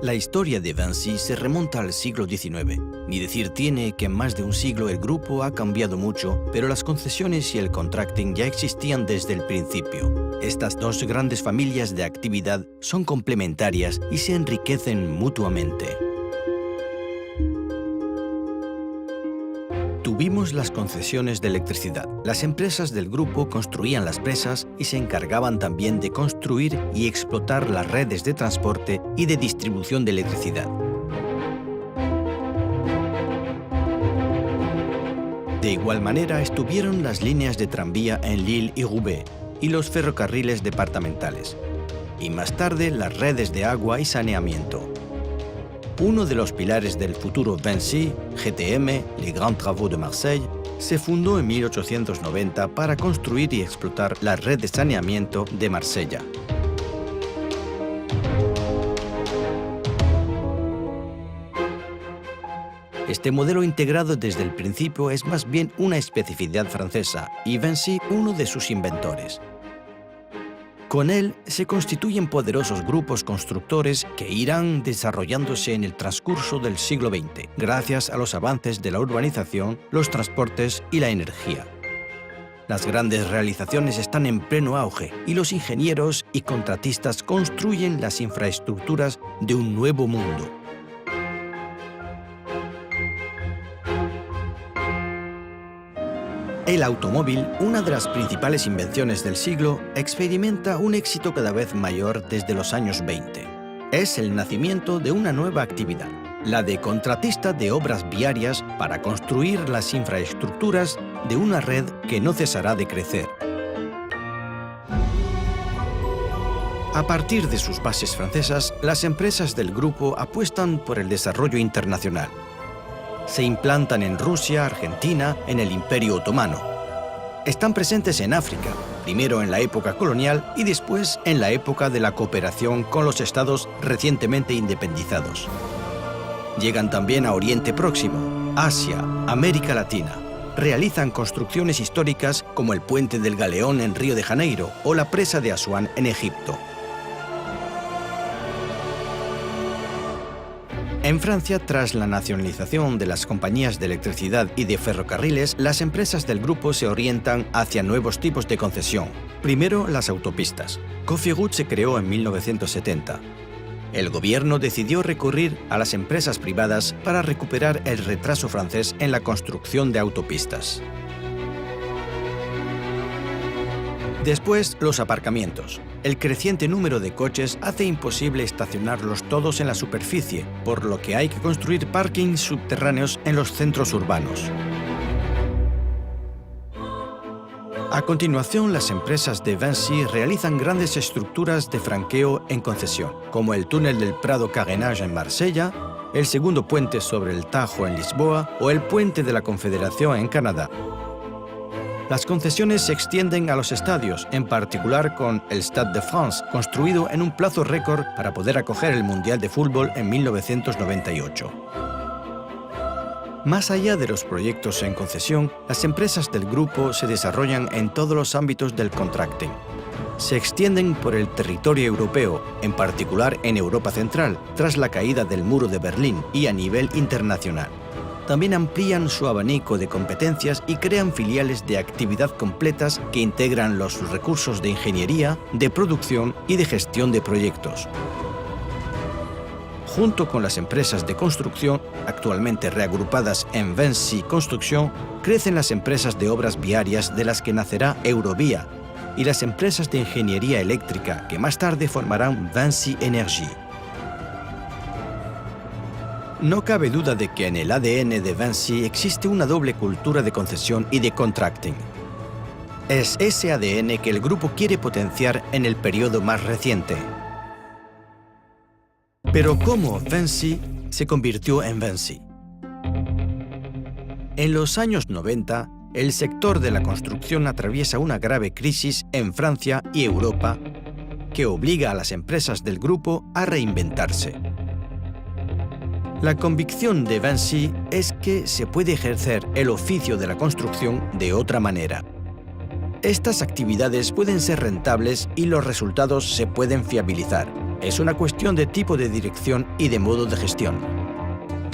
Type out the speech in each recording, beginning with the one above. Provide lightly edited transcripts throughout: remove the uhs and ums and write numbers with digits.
La historia de Vinci se remonta al siglo XIX. Ni decir tiene que en más de un siglo el grupo ha cambiado mucho, pero las concesiones y el contracting ya existían desde el principio. Estas dos grandes familias de actividad son complementarias y se enriquecen mutuamente. Tuvimos las concesiones de electricidad. Las empresas del grupo construían las presas y se encargaban también de construir y explotar las redes de transporte y de distribución de electricidad. De igual manera estuvieron las líneas de tranvía en Lille y Roubaix y los ferrocarriles departamentales, y más tarde las redes de agua y saneamiento. Uno de los pilares del futuro Vinci, GTM, Les Grands Travaux de Marseille, se fundó en 1890 para construir y explotar la red de saneamiento de Marsella. Este modelo integrado desde el principio es más bien una especificidad francesa y Vinci uno de sus inventores. Con él se constituyen poderosos grupos constructores que irán desarrollándose en el transcurso del siglo XX, gracias a los avances de la urbanización, los transportes y la energía. Las grandes realizaciones están en pleno auge y los ingenieros y contratistas construyen las infraestructuras de un nuevo mundo. El automóvil, una de las principales invenciones del siglo, experimenta un éxito cada vez mayor desde los años 20. Es el nacimiento de una nueva actividad, la de contratista de obras viarias para construir las infraestructuras de una red que no cesará de crecer. A partir de sus bases francesas, las empresas del grupo apuestan por el desarrollo internacional. Se implantan en Rusia, Argentina, en el Imperio Otomano. Están presentes en África, primero en la época colonial y después en la época de la cooperación con los estados recientemente independizados. Llegan también a Oriente Próximo, Asia, América Latina. Realizan construcciones históricas como el Puente del Galeón en Río de Janeiro o la Presa de Asuán en Egipto. En Francia, tras la nacionalización de las compañías de electricidad y de ferrocarriles, las empresas del grupo se orientan hacia nuevos tipos de concesión. Primero, las autopistas. Cofiroute se creó en 1970. El gobierno decidió recurrir a las empresas privadas para recuperar el retraso francés en la construcción de autopistas. Después, los aparcamientos. El creciente número de coches hace imposible estacionarlos todos en la superficie, por lo que hay que construir parkings subterráneos en los centros urbanos. A continuación, las empresas de Vinci realizan grandes estructuras de franqueo en concesión, como el túnel del Prado Carénage en Marsella, el segundo puente sobre el Tajo en Lisboa o el puente de la Confederación en Canadá. Las concesiones se extienden a los estadios, en particular con el Stade de France, construido en un plazo récord para poder acoger el Mundial de Fútbol en 1998. Más allá de los proyectos en concesión, las empresas del grupo se desarrollan en todos los ámbitos del contracting. Se extienden por el territorio europeo, en particular en Europa Central, tras la caída del Muro de Berlín y a nivel internacional. También amplían su abanico de competencias y crean filiales de actividad completas que integran los recursos de ingeniería, de producción y de gestión de proyectos. Junto con las empresas de construcción, actualmente reagrupadas en Vinci Construction, crecen las empresas de obras viarias de las que nacerá Eurovía y las empresas de ingeniería eléctrica que más tarde formarán Vinci Energy. No cabe duda de que en el ADN de Vinci existe una doble cultura de concesión y de contracting. Es ese ADN que el grupo quiere potenciar en el periodo más reciente. Pero ¿cómo Vinci se convirtió en Vinci? En los años 90, el sector de la construcción atraviesa una grave crisis en Francia y Europa que obliga a las empresas del grupo a reinventarse. La convicción de Vinci es que se puede ejercer el oficio de la construcción de otra manera. Estas actividades pueden ser rentables y los resultados se pueden fiabilizar. Es una cuestión de tipo de dirección y de modo de gestión.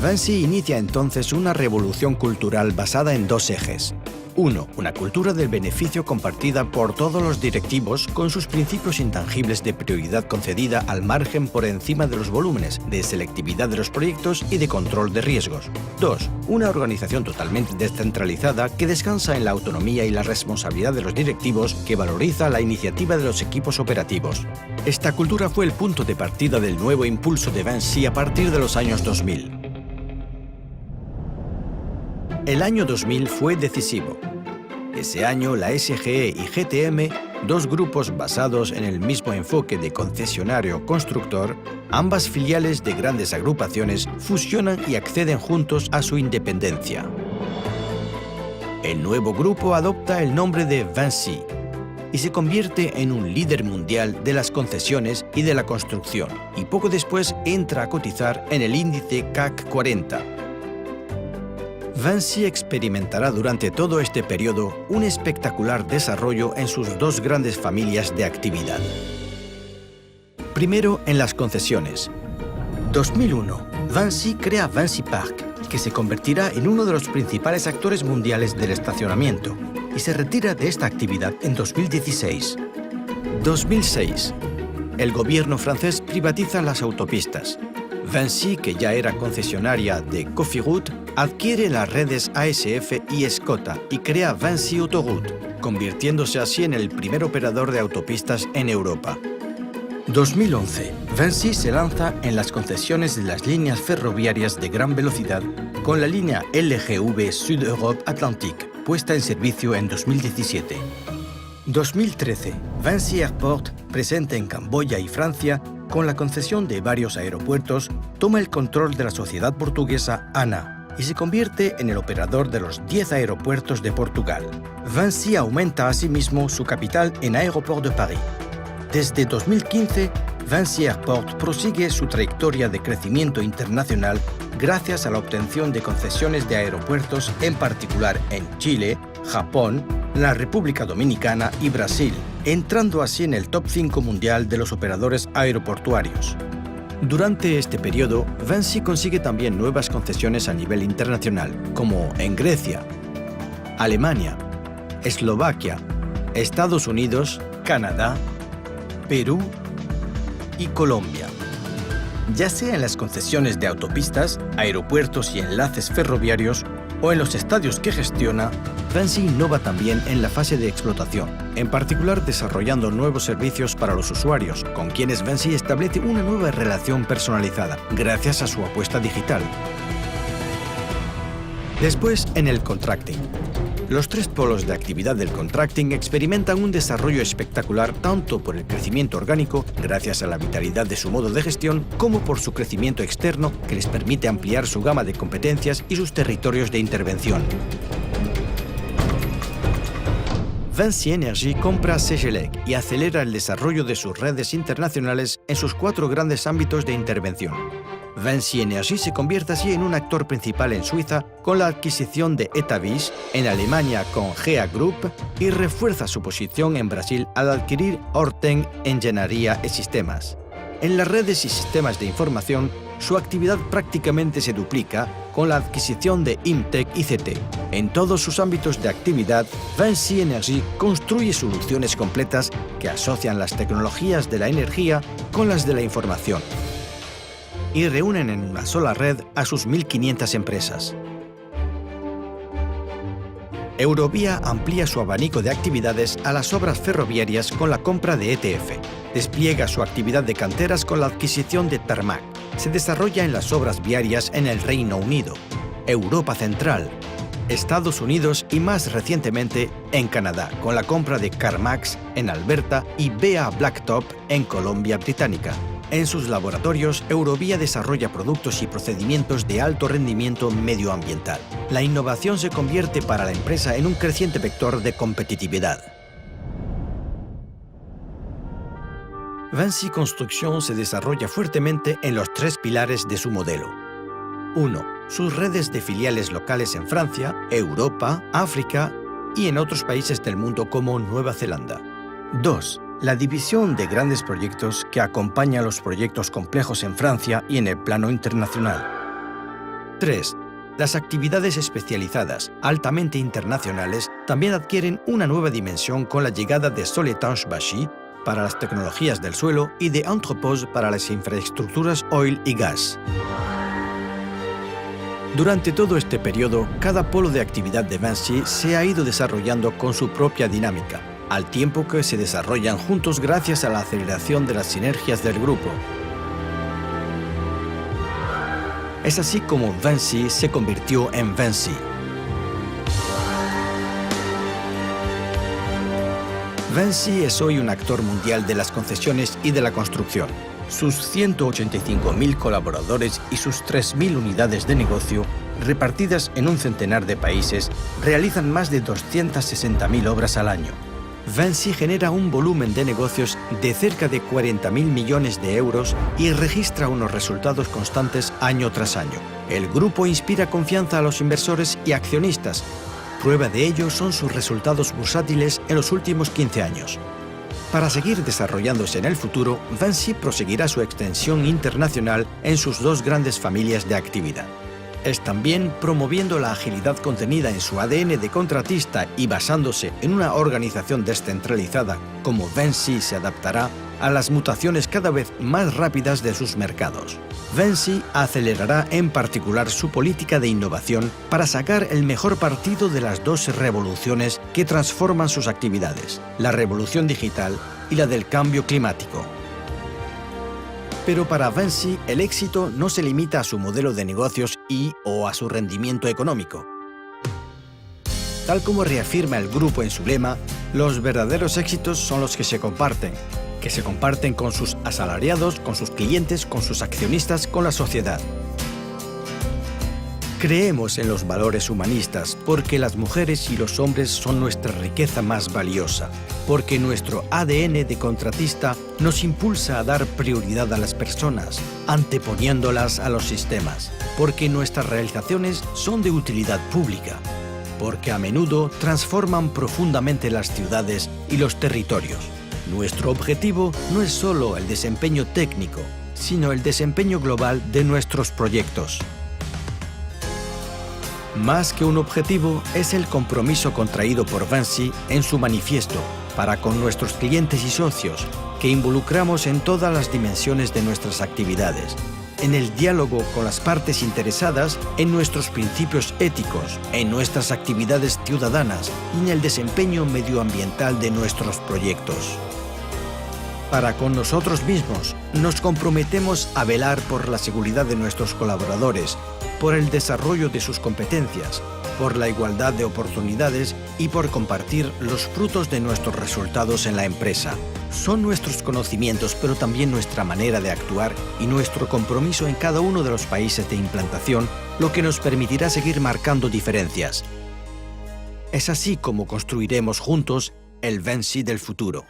Vinci inicia entonces una revolución cultural basada en dos ejes. 1. Una cultura del beneficio compartida por todos los directivos con sus principios intangibles de prioridad concedida al margen por encima de los volúmenes, de selectividad de los proyectos y de control de riesgos. 2. Una organización totalmente descentralizada que descansa en la autonomía y la responsabilidad de los directivos, que valoriza la iniciativa de los equipos operativos. Esta cultura fue el punto de partida del nuevo impulso de Vinci a partir de los años 2000. El año 2000 fue decisivo. Ese año, la SGE y GTM, dos grupos basados en el mismo enfoque de concesionario-constructor, ambas filiales de grandes agrupaciones, fusionan y acceden juntos a su independencia. El nuevo grupo adopta el nombre de Vinci y se convierte en un líder mundial de las concesiones y de la construcción, y poco después entra a cotizar en el índice CAC 40. Vinci experimentará durante todo este periodo un espectacular desarrollo en sus dos grandes familias de actividad. Primero, en las concesiones. 2001, Vinci crea Vinci Park, que se convertirá en uno de los principales actores mundiales del estacionamiento, y se retira de esta actividad en 2016. 2006, el gobierno francés privatiza las autopistas. Vinci, que ya era concesionaria de Cofiroute, adquiere las redes ASF y Escota y crea Vinci Autoroute, convirtiéndose así en el primer operador de autopistas en Europa. 2011. Vinci se lanza en las concesiones de las líneas ferroviarias de gran velocidad con la línea LGV Sud Europe Atlantique, puesta en servicio en 2017. 2013. Vinci Airport, presente en Camboya y Francia, con la concesión de varios aeropuertos, toma el control de la sociedad portuguesa ANA y se convierte en el operador de los 10 aeropuertos de Portugal. Vinci aumenta asimismo su capital en Aéroport de Paris. Desde 2015, Vinci Airport prosigue su trayectoria de crecimiento internacional gracias a la obtención de concesiones de aeropuertos, en particular en Chile, Japón, la República Dominicana y Brasil, entrando así en el top 5 mundial de los operadores aeroportuarios. Durante este periodo, Vinci consigue también nuevas concesiones a nivel internacional, como en Grecia, Alemania, Eslovaquia, Estados Unidos, Canadá, Perú y Colombia. Ya sea en las concesiones de autopistas, aeropuertos y enlaces ferroviarios, o en los estadios que gestiona, Vinci innova también en la fase de explotación, en particular desarrollando nuevos servicios para los usuarios, con quienes Vinci establece una nueva relación personalizada, gracias a su apuesta digital. Después, en el contracting. Los tres polos de actividad del contracting experimentan un desarrollo espectacular tanto por el crecimiento orgánico, gracias a la vitalidad de su modo de gestión, como por su crecimiento externo, que les permite ampliar su gama de competencias y sus territorios de intervención. Vinci Energy compra Cegelec y acelera el desarrollo de sus redes internacionales en sus 4 grandes ámbitos de intervención. Vinci Energy se convierte así en un actor principal en Suiza con la adquisición de Etavis, en Alemania con GEA Group y refuerza su posición en Brasil al adquirir Horten Engenharia e Sistemas. En las redes y sistemas de información, su actividad prácticamente se duplica con la adquisición de Imtech ICT. En todos sus ámbitos de actividad, Vinci Energy construye soluciones completas que asocian las tecnologías de la energía con las de la información y reúnen en una sola red a sus 1.500 empresas. Eurovía amplía su abanico de actividades a las obras ferroviarias con la compra de ETF. Despliega su actividad de canteras con la adquisición de Tarmac. Se desarrolla en las obras viarias en el Reino Unido, Europa Central, Estados Unidos y más recientemente en Canadá, con la compra de CarMax en Alberta y BA Blacktop en Columbia Británica. En sus laboratorios, Eurovía desarrolla productos y procedimientos de alto rendimiento medioambiental. La innovación se convierte para la empresa en un creciente vector de competitividad. Vinci Construction se desarrolla fuertemente en los 3 pilares de su modelo. 1. Sus redes de filiales locales en Francia, Europa, África y en otros países del mundo como Nueva Zelanda. 2. La división de grandes proyectos que acompaña a los proyectos complejos en Francia y en el plano internacional. 3. Las actividades especializadas, altamente internacionales, también adquieren una nueva dimensión con la llegada de Soletanche Bachy para las tecnologías del suelo y de Entrepose para las infraestructuras oil y gas. Durante todo este periodo, cada polo de actividad de Vinci se ha ido desarrollando con su propia dinámica, al tiempo que se desarrollan juntos gracias a la aceleración de las sinergias del grupo. Es así como Vinci se convirtió en Vinci. Vinci es hoy un actor mundial de las concesiones y de la construcción. Sus 185.000 colaboradores y sus 3.000 unidades de negocio, repartidas en un centenar de países, realizan más de 260.000 obras al año. Vinci genera un volumen de negocios de cerca de 40.000 millones de euros y registra unos resultados constantes año tras año. El grupo inspira confianza a los inversores y accionistas. Prueba de ello son sus resultados bursátiles en los últimos 15 años. Para seguir desarrollándose en el futuro, Vinci proseguirá su extensión internacional en sus dos grandes familias de actividad. Es también promoviendo la agilidad contenida en su ADN de contratista y basándose en una organización descentralizada, como Vinci se adaptará a las mutaciones cada vez más rápidas de sus mercados. Vinci acelerará en particular su política de innovación para sacar el mejor partido de las dos revoluciones que transforman sus actividades, la revolución digital y la del cambio climático. Pero para Vinci, el éxito no se limita a su modelo de negocios o a su rendimiento económico. Tal como reafirma el grupo en su lema, los verdaderos éxitos son los que se comparten con sus asalariados, con sus clientes, con sus accionistas, con la sociedad. Creemos en los valores humanistas porque las mujeres y los hombres son nuestra riqueza más valiosa, porque nuestro ADN de contratista nos impulsa a dar prioridad a las personas, anteponiéndolas a los sistemas, porque nuestras realizaciones son de utilidad pública, porque a menudo transforman profundamente las ciudades y los territorios. Nuestro objetivo no es solo el desempeño técnico, sino el desempeño global de nuestros proyectos. Más que un objetivo, es el compromiso contraído por Vinci en su manifiesto para con nuestros clientes y socios, que involucramos en todas las dimensiones de nuestras actividades, en el diálogo con las partes interesadas, en nuestros principios éticos, en nuestras actividades ciudadanas y en el desempeño medioambiental de nuestros proyectos. Para con nosotros mismos, nos comprometemos a velar por la seguridad de nuestros colaboradores, por el desarrollo de sus competencias, por la igualdad de oportunidades y por compartir los frutos de nuestros resultados en la empresa. Son nuestros conocimientos, pero también nuestra manera de actuar y nuestro compromiso en cada uno de los países de implantación lo que nos permitirá seguir marcando diferencias. Es así como construiremos juntos el Vinci del futuro.